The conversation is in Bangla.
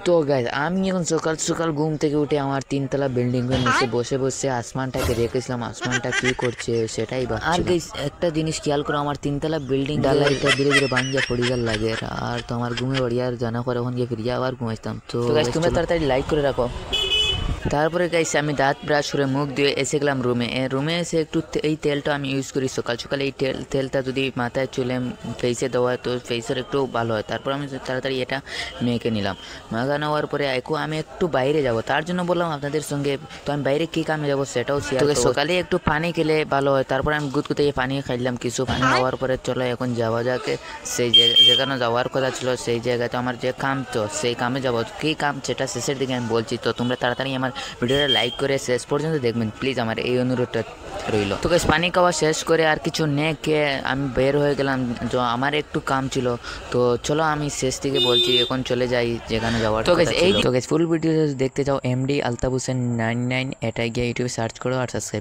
তো গাইস আমি এখন সকাল সকাল ঘুম থেকে উঠে আমার তিনতলা বিল্ডিং এর নিচে বসে বসে আসমানটাকে দেখেছিলাম, আসমানটা কি করছে সেটাই ভাবছিলাম। আর গাইস একটা জিনিস খেয়াল করো, আমার তিনতলা বিল্ডিং ডালাইটা ধীরে ধীরে ভাঙ্গিয়া পড়িবার লাগে, আর তো আমার ঘুমে বাড়িয়ার জানা করে এখন গিয়ে ফিরিয়া আবার ঘুমাইতাম। তো গাইস তোমরা তাড়াতাড়ি লাইক করে রাখো। তারপরে গাইস আমি দাঁত ব্রাশ করে মুখ দিয়ে এসে গেলাম রুমে এসে একটু এই তেলটা আমি ইউজ করি সকাল সকাল। এই তেলটা যদি মাথায় চুলে ফেসে দেওয়া হয় তো ফেসের একটু ভালো হয়। তারপর আমি তাড়াতাড়ি এটা মেখে নিলাম। মাখা নেওয়ার পরে আমি একটু বাইরে যাব, তার জন্য বললাম আপনাদের সঙ্গে। তো আমি বাইরে কী কামে যাবো সেটাও শেয়ার করব। সকালে একটু পানি খেলে ভালো হয়। তারপরে আমি গুদগুদে পানি খাইলাম কিছু, পানি খাওয়ার পরে চলো এখন যাওয়া যাকে সেই যেখানে যাওয়ার কথা ছিল সেই জায়গায়। তো আমার যে কাম তো সেই কামে যাবো, কী কাম সেটা শেষের দিকে আমি বলছি। তো তোমরা তাড়াতাড়ি আমার ভিডিওটা লাইক করে শেষ পর্যন্ত দেখবেন প্লিজ, আমার এই অনুরোধটা রইল। তো গাইস পানি খাওয়া শেষ করে আর কিছু খেয়ে আমি বের হয়ে গেলাম, তো আমার একটু কাম ছিল। তো চলো আমি শেষ থেকে বলছি, এখন চলে যাই যেখানে যাওয়ার। তো গাইস ফুল ভিডিও দেখতে চাও MD আলতাফ হোসেন 99, এটা গিয়ে ইউটিউবে সার্চ করো আর সাবস্ক্রাইব